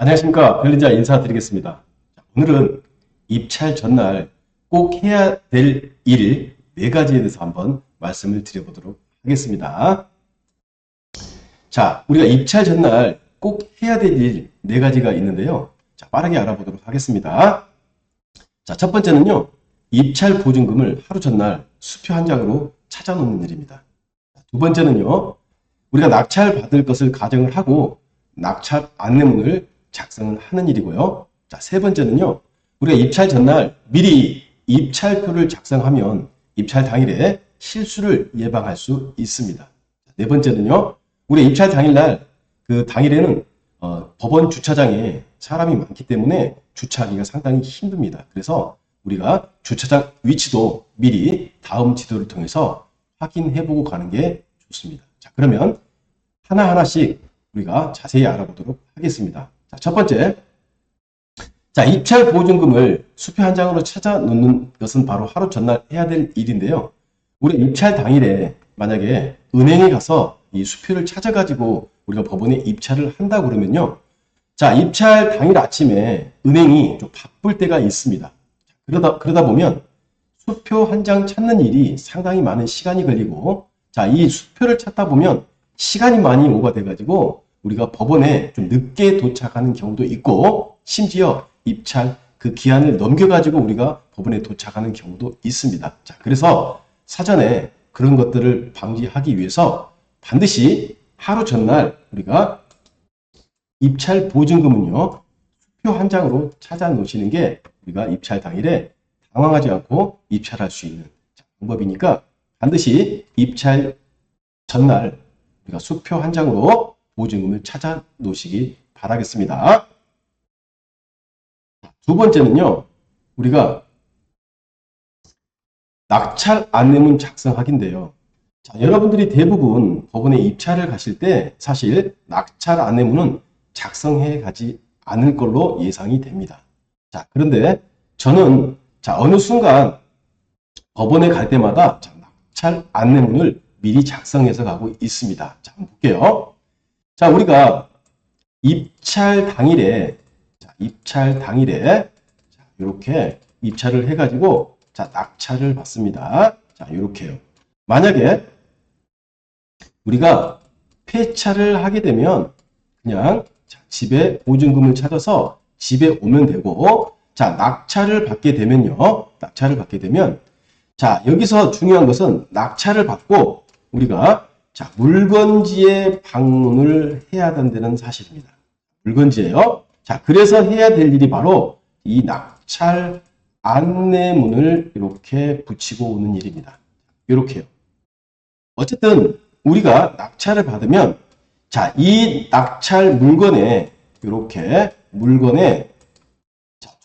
안녕하십니까. 별리자 인사드리겠습니다. 오늘은 입찰 전날 꼭 해야 될 일 4가지에 대해서 한번 말씀을 드려보도록 하겠습니다. 자, 우리가 입찰 전날 꼭 해야 될 일 4가지가 있는데요. 자, 빠르게 알아보도록 하겠습니다. 자, 첫 번째는요. 입찰 보증금을 하루 전날 수표 한 장으로 찾아놓는 일입니다. 두 번째는요. 우리가 낙찰 받을 것을 가정을 하고 낙찰 안내문을 작성을 하는 일이고요. 자, 세 번째는요. 우리가 입찰 전날 미리 입찰표를 작성하면 입찰 당일에 실수를 예방할 수 있습니다. 네 번째는요. 우리가 입찰 당일날 그 당일에는 법원 주차장에 사람이 많기 때문에 주차하기가 상당히 힘듭니다. 그래서 우리가 주차장 위치도 미리 다음 지도를 통해서 확인해보고 가는 게 좋습니다. 자, 그러면 하나하나씩 우리가 자세히 알아보도록 하겠습니다. 자, 첫 번째. 자, 입찰 보증금을 수표 한 장으로 찾아 놓는 것은 바로 하루 전날 해야 될 일인데요. 우리 입찰 당일에 만약에 은행에 가서 이 수표를 찾아가지고 우리가 법원에 입찰을 한다 그러면요. 자, 입찰 당일 아침에 은행이 좀 바쁠 때가 있습니다. 그러다 보면 수표 한 장 찾는 일이 상당히 많은 시간이 걸리고, 자, 이 수표를 찾다 보면 시간이 많이 오버돼가지고 우리가 법원에 좀 늦게 도착하는 경우도 있고, 심지어 입찰 그 기한을 넘겨가지고 우리가 법원에 도착하는 경우도 있습니다. 자, 그래서 사전에 그런 것들을 방지하기 위해서 반드시 하루 전날 우리가 입찰 보증금은요, 수표 한 장으로 찾아 놓으시는 게 우리가 입찰 당일에 당황하지 않고 입찰할 수 있는 방법이니까 반드시 입찰 전날 우리가 수표 한 장으로 보증금을 찾아 놓으시기 바라겠습니다. 두 번째는요, 우리가 낙찰 안내문 작성하기인데요. 자, 여러분들이 대부분 법원에 입찰을 가실 때 사실 낙찰 안내문은 작성해 가지 않을 걸로 예상이 됩니다. 자, 그런데 저는 어느 순간 법원에 갈 때마다 낙찰 안내문을 미리 작성해서 가고 있습니다. 자, 한번 볼게요. 자, 우리가 입찰 당일에 이렇게 입찰을 해가지고 낙찰을 받습니다. 자, 이렇게요. 만약에 우리가 폐차를 하게 되면 그냥 집에 보증금을 찾아서 집에 오면 되고, 자, 낙찰을 받게 되면 자, 여기서 중요한 것은 낙찰을 받고 우리가 물건지에 방문을 해야 된다는 사실입니다. 물건지에요. 자, 그래서 해야 될 일이 바로 이 낙찰 안내문을 이렇게 붙이고 오는 일입니다. 이렇게요. 어쨌든 우리가 낙찰을 받으면 자, 이 낙찰 물건에 이렇게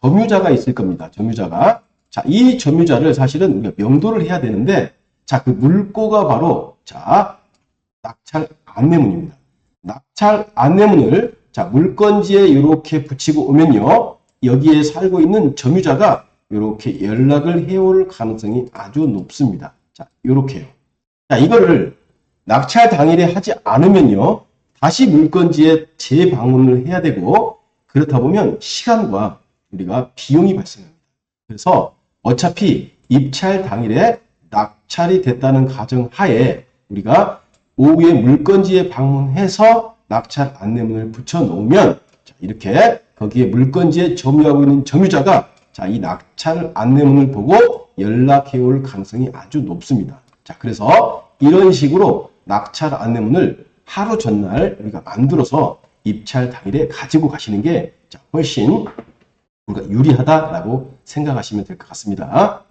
점유자가 있을 겁니다. 점유자가. 자, 이 점유자를 사실은 우리가 명도를 해야 되는데, 자, 그 물고가 바로 낙찰 안내문입니다. 낙찰 안내문을 물건지에 이렇게 붙이고 오면요, 여기에 살고 있는 점유자가 이렇게 연락을 해올 가능성이 아주 높습니다. 자, 이렇게요. 자, 이거를 낙찰 당일에 하지 않으면요, 다시 물건지에 재방문을 해야 되고, 그렇다 보면 시간과 우리가 비용이 발생합니다. 그래서 어차피 입찰 당일에 낙찰이 됐다는 가정하에 우리가 오후에 물건지에 방문해서 낙찰 안내문을 붙여 놓으면 이렇게 거기에 물건지에 점유하고 있는 점유자가 이 낙찰 안내문을 보고 연락해 올 가능성이 아주 높습니다. 자, 그래서 이런 식으로 낙찰 안내문을 하루 전날 우리가 만들어서 입찰 당일에 가지고 가시는 게 훨씬 우리가 유리하다라고 생각하시면 될 것 같습니다.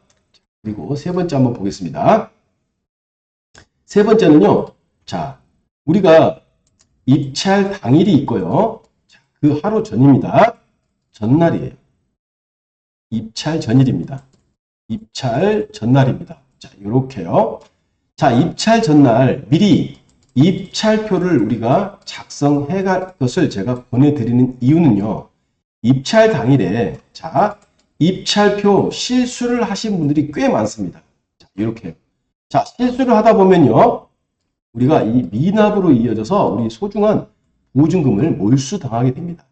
그리고 세 번째 한번 보겠습니다. 세 번째는요. 자, 우리가 입찰 당일이 있고요. 자, 그 하루 전입니다. 전날이에요. 입찰 전일입니다. 입찰 전날입니다. 자, 요렇게요. 자, 입찰 전날 미리 입찰표를 우리가 작성해 갈 것을 제가 보내드리는 이유는요. 입찰 당일에 입찰표 실수를 하신 분들이 꽤 많습니다. 자, 이렇게요. 자, 실수를 하다 보면요. 우리가 이 미납으로 이어져서 우리 소중한 보증금을 몰수당하게 됩니다.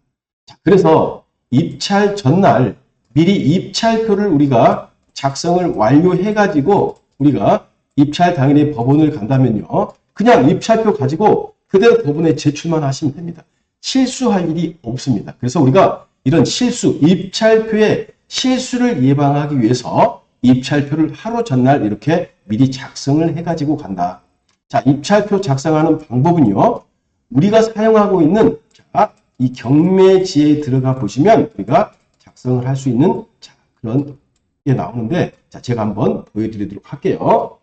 그래서 입찰 전날 미리 입찰표를 우리가 작성을 완료해가지고 우리가 입찰 당일에 법원을 간다면요. 그냥 입찰표 가지고 그대로 법원에 제출만 하시면 됩니다. 실수할 일이 없습니다. 그래서 우리가 이런 실수, 입찰표의 실수를 예방하기 위해서 입찰표를 하루 전날 이렇게 미리 작성을 해가지고 간다. 자, 입찰표 작성하는 방법은요. 우리가 사용하고 있는 이 경매지에 들어가 보시면 우리가 작성을 할 수 있는 그런 게 나오는데 제가 한번 보여드리도록 할게요.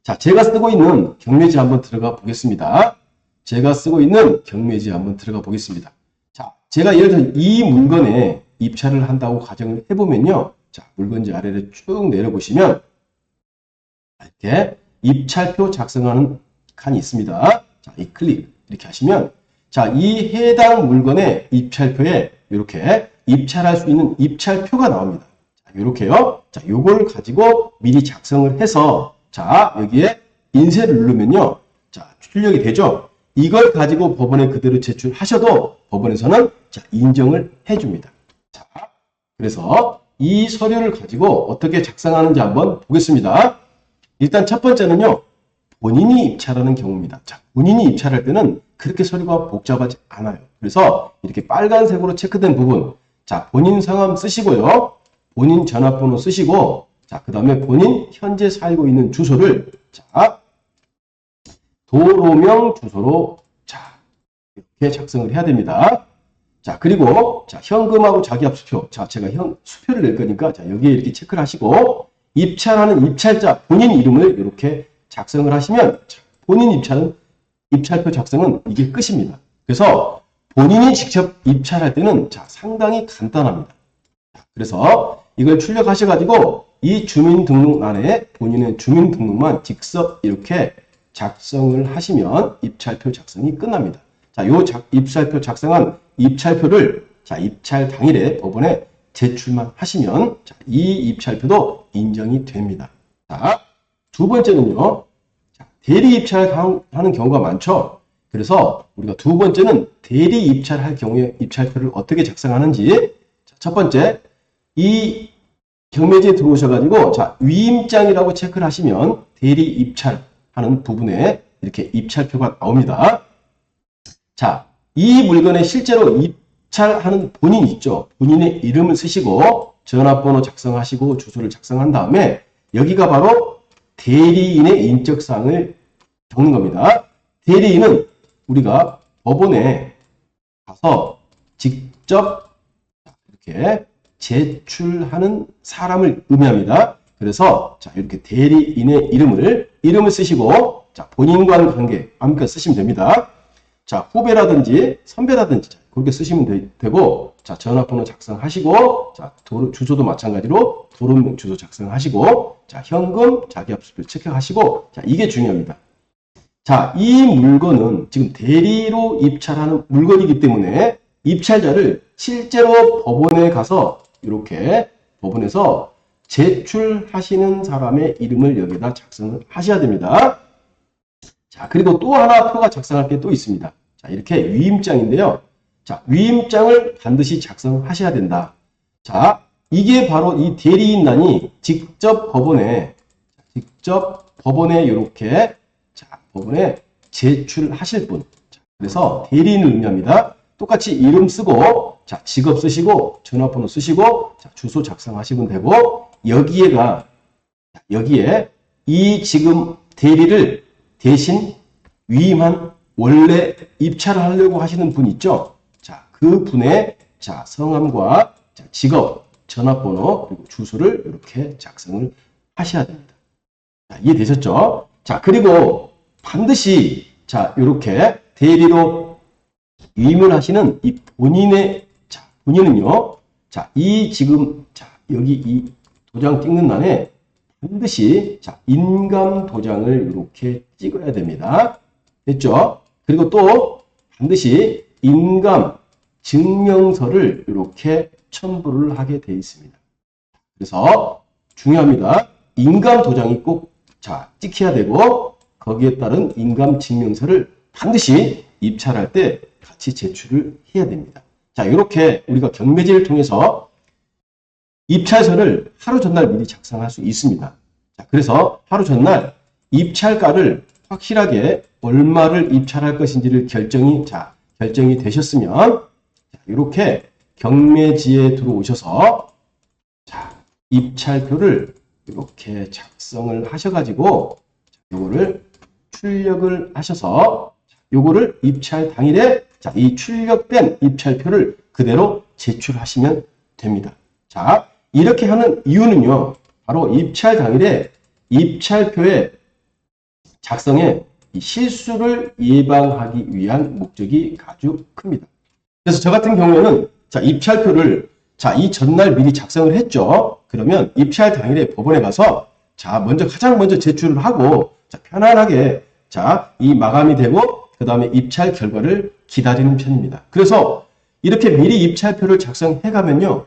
자, 제가 쓰고 있는 경매지 한번 들어가 보겠습니다. 제가 쓰고 있는 경매지 한번 들어가 보겠습니다. 자, 제가 예를 들어 이 물건에 입찰을 한다고 가정을 해보면요. 자, 물건지 아래를 쭉 내려보시면 이렇게 입찰표 작성하는 칸이 있습니다. 자, 이 클릭 이렇게 하시면 자, 이 해당 물건의 입찰표에 이렇게 입찰할 수 있는 입찰표가 나옵니다. 자, 이렇게요. 자, 요걸 가지고 미리 작성을 해서 자, 여기에 인쇄를 누르면요. 자, 출력이 되죠. 이걸 가지고 법원에 그대로 제출하셔도 법원에서는 자, 인정을 해줍니다. 자, 그래서 이 서류를 가지고 어떻게 작성하는지 한번 보겠습니다. 일단 첫 번째는요. 본인이 입찰하는 경우입니다. 자, 본인이 입찰할 때는 그렇게 서류가 복잡하지 않아요. 그래서 이렇게 빨간색으로 체크된 부분, 자, 본인 성함 쓰시고요. 본인 전화번호 쓰시고, 자, 그 다음에 본인 현재 살고 있는 주소를, 자, 도로명 주소로, 자, 이렇게 작성을 해야 됩니다. 자, 그리고, 자, 현금하고 자기압수표. 자, 제가 수표를 낼 거니까, 자, 여기에 이렇게 체크를 하시고, 입찰하는 입찰자, 본인 이름을 이렇게 작성을 하시면, 자, 본인 입찰표 작성은 이게 끝입니다. 그래서 본인이 직접 입찰할 때는 자, 상당히 간단합니다. 그래서 이걸 출력하셔가지고 이 주민등록란에 본인의 주민등록만 직접 이렇게 작성을 하시면 입찰표 작성이 끝납니다. 자, 요 입찰표 작성한 입찰표를 자, 입찰 당일에 법원에 제출만 하시면 자, 이 입찰표도 인정이 됩니다. 자, 두 번째는요. 자, 대리 입찰하는 경우가 많죠. 그래서 우리가 두 번째는 대리 입찰할 경우에 입찰표를 어떻게 작성하는지 자, 첫 번째 이 경매지에 들어오셔가지고 자, 위임장이라고 체크를 하시면 대리 입찰하는 부분에 이렇게 입찰표가 나옵니다. 자, 이 물건에 실제로 입찰하는 본인이 있죠. 본인의 이름을 쓰시고 전화번호 작성하시고 주소를 작성한 다음에 여기가 바로 대리인의 인적사항을 적는 겁니다. 대리인은 우리가 법원에 가서 직접 이렇게 제출하는 사람을 의미합니다. 그래서 자, 이렇게 대리인의 이름을 쓰시고 자, 본인과의 관계 아무렇게나 쓰시면 됩니다. 자, 후배라든지 선배라든지 자, 그렇게 쓰시면 되고 자, 전화번호 작성하시고 자, 주소도 마찬가지로 도로명 주소 작성하시고 자, 현금 자기압수표 체크하시고 자, 이게 중요합니다. 자, 이 물건은 지금 대리로 입찰하는 물건이기 때문에 입찰자를 실제로 법원에 가서 이렇게 법원에서 제출하시는 사람의 이름을 여기다 작성을 하셔야 됩니다. 자, 그리고 또 하나 표가 작성할 게 또 있습니다. 자, 이렇게 위임장인데요. 자, 위임장을 반드시 작성하셔야 된다. 자, 이게 바로 이 대리인란이 직접 법원에 이렇게 자, 법원에 제출하실 분. 자, 그래서 대리인을 의미합니다. 똑같이 이름 쓰고 자, 직업 쓰시고 전화번호 쓰시고 자, 주소 작성하시면 되고 여기에 이 지금 대리를 대신 위임한 원래 입찰을 하려고 하시는 분 있죠? 자, 그 분의 자, 성함과 자, 직업, 전화번호 그리고 주소를 이렇게 작성을 하셔야 됩니다. 자, 이해되셨죠? 자, 그리고 반드시 자, 이렇게 대리로 위임을 하시는 이 본인은요. 자, 이 지금 자, 여기 이 도장 찍는 날에 반드시 자, 인감 도장을 이렇게 찍어야 됩니다. 됐죠? 그리고 또 반드시 인감 증명서를 이렇게 첨부를 하게 되어 있습니다. 그래서 중요합니다. 인감 도장이 꼭 자, 찍혀야 되고 거기에 따른 인감 증명서를 반드시 입찰할 때 같이 제출을 해야 됩니다. 자, 이렇게 우리가 경매지를 통해서 입찰서를 하루 전날 미리 작성할 수 있습니다. 자, 그래서 하루 전날 입찰가를 확실하게 얼마를 입찰할 것인지를 결정이 되셨으면, 자, 이렇게 경매지에 들어오셔서, 자, 입찰표를 이렇게 작성을 하셔가지고, 요거를 출력을 하셔서, 요거를 입찰 당일에, 자, 이 출력된 입찰표를 그대로 제출하시면 됩니다. 자, 이렇게 하는 이유는요, 바로 입찰 당일에 입찰표의 작성에 이 실수를 예방하기 위한 목적이 아주 큽니다. 그래서 저 같은 경우에는, 자, 입찰표를, 자, 이 전날 미리 작성을 했죠. 그러면 입찰 당일에 법원에 가서, 자, 가장 먼저 제출을 하고, 자, 편안하게, 자, 이 마감이 되고, 그 다음에 입찰 결과를 기다리는 편입니다. 그래서 이렇게 미리 입찰표를 작성해 가면요,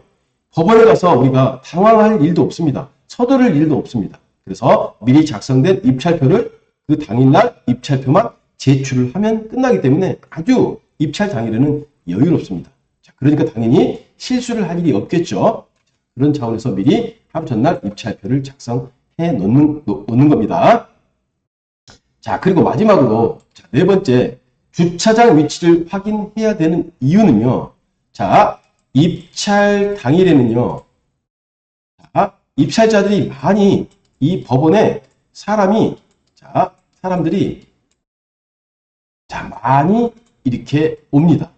법원에 가서 우리가 당황할 일도 없습니다. 서두를 일도 없습니다. 그래서 미리 작성된 입찰표를 그 당일날 입찰표만 제출을 하면 끝나기 때문에 아주 입찰 당일에는 여유롭습니다. 자, 그러니까 당연히 실수를 할 일이 없겠죠. 그런 차원에서 미리 하루 전날 입찰표를 작성해 놓는 겁니다. 자, 그리고 마지막으로, 자, 네 번째, 주차장 위치를 확인해야 되는 이유는요. 자, 입찰 당일에는요, 자, 입찰자들이 많이 이 법원에 사람들이 자, 많이 이렇게 옵니다.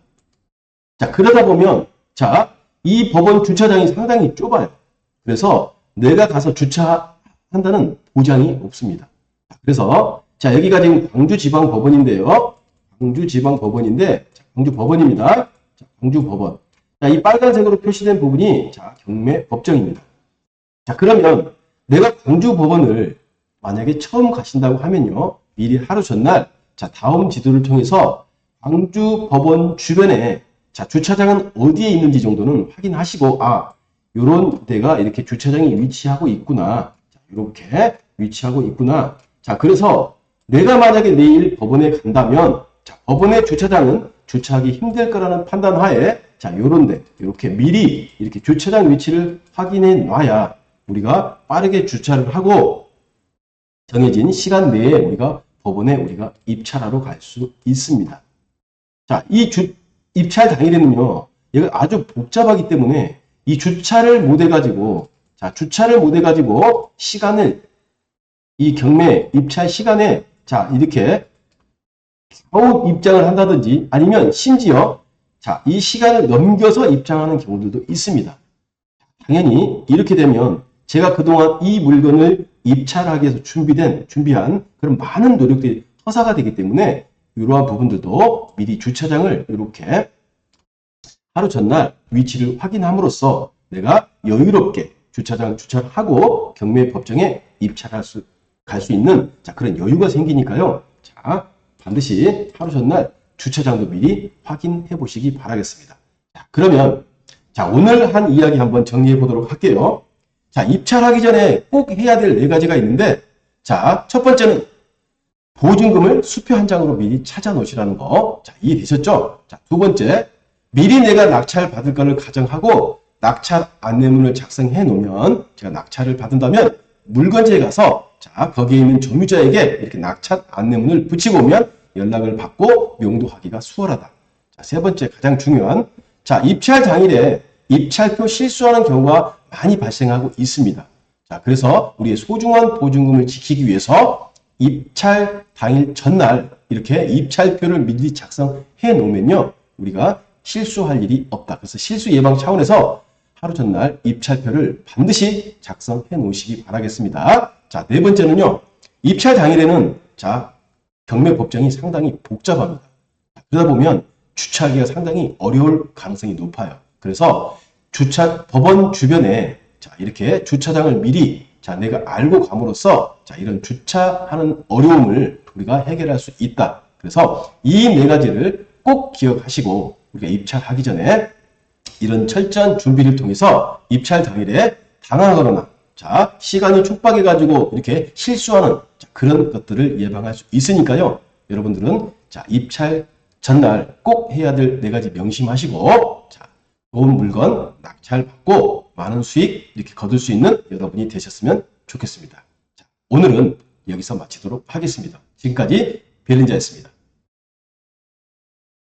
자, 그러다 보면, 자, 이 법원 주차장이 상당히 좁아요. 그래서 내가 가서 주차한다는 보장이 없습니다. 그래서, 자, 여기가 지금 광주지방법원인데요. 광주지방법원인데, 자, 광주법원입니다. 자, 광주법원. 자, 이 빨간색으로 표시된 부분이, 자, 경매법정입니다. 자, 그러면 내가 광주법원을 만약에 처음 가신다고 하면요, 미리 하루 전날, 자, 다음 지도를 통해서 광주법원 주변에, 자, 주차장은 어디에 있는지 정도는 확인하시고, 아, 요런 데가 이렇게 주차장이 위치하고 있구나. 자, 이렇게 위치하고 있구나. 자, 그래서 내가 만약에 내일 법원에 간다면, 자, 법원의 주차장은 주차하기 힘들 거라는 판단 하에, 자, 요런데, 이렇게 미리 이렇게 주차장 위치를 확인해 놔야 우리가 빠르게 주차를 하고 정해진 시간 내에 우리가 법원에 입찰하러 갈 수 있습니다. 자, 이 입찰 당일에는요, 얘가 아주 복잡하기 때문에 이 주차를 못 해가지고, 자, 시간을, 이 경매 입찰 시간에, 자, 이렇게 사후 입장을 한다든지 아니면 심지어, 자, 이 시간을 넘겨서 입장하는 경우들도 있습니다. 당연히 이렇게 되면 제가 그동안 이 물건을 입찰하기 위해서 준비한 그런 많은 노력들이 허사가 되기 때문에 이러한 부분들도 미리 주차장을 이렇게 하루 전날 위치를 확인함으로써 내가 여유롭게 주차를 하고 경매법정에 갈 수 있는, 자, 그런 여유가 생기니까요. 자, 반드시 하루 전날 주차장도 미리 확인해 보시기 바라겠습니다. 자, 그러면, 자, 오늘 한 이야기 한번 정리해 보도록 할게요. 자, 입찰하기 전에 꼭 해야 될 네 가지가 있는데, 자, 첫 번째는 보증금을 수표 한 장으로 미리 찾아 놓으시라는 거. 자, 이해되셨죠? 자, 두 번째, 미리 내가 낙찰 받을 거를 가정하고 낙찰 안내문을 작성해 놓으면, 제가 낙찰을 받는다면 물건지에 가서, 자, 거기에 있는 점유자에게 이렇게 낙찰 안내문을 붙이고 오면 연락을 받고 명도하기가 수월하다. 자, 세 번째, 가장 중요한, 자, 입찰 당일에 입찰표 실수하는 경우가 많이 발생하고 있습니다. 자, 그래서 우리의 소중한 보증금을 지키기 위해서 입찰 당일 전날 이렇게 입찰표를 미리 작성해 놓으면요, 우리가 실수할 일이 없다. 그래서 실수 예방 차원에서 하루 전날 입찰표를 반드시 작성해 놓으시기 바라겠습니다. 자, 네 번째는요, 입찰 당일에는, 자, 경매법정이 상당히 복잡합니다. 그러다 보면 주차하기가 상당히 어려울 가능성이 높아요. 그래서 법원 주변에, 자, 이렇게 주차장을 미리, 자, 내가 알고 감으로써, 자, 이런 주차하는 어려움을 우리가 해결할 수 있다. 그래서 이 네 가지를 꼭 기억하시고 우리가 입찰하기 전에 이런 철저한 준비를 통해서 입찰 당일에 당황하거나, 자, 시간이 촉박해가지고 이렇게 실수하는, 자, 그런 것들을 예방할 수 있으니까요. 여러분들은, 자, 입찰 전날 꼭 해야 될 네 가지 명심하시고, 자, 좋은 물건 낙찰받고 많은 수익 이렇게 거둘 수 있는 여러분이 되셨으면 좋겠습니다. 자, 오늘은 여기서 마치도록 하겠습니다. 지금까지 베른자였습니다.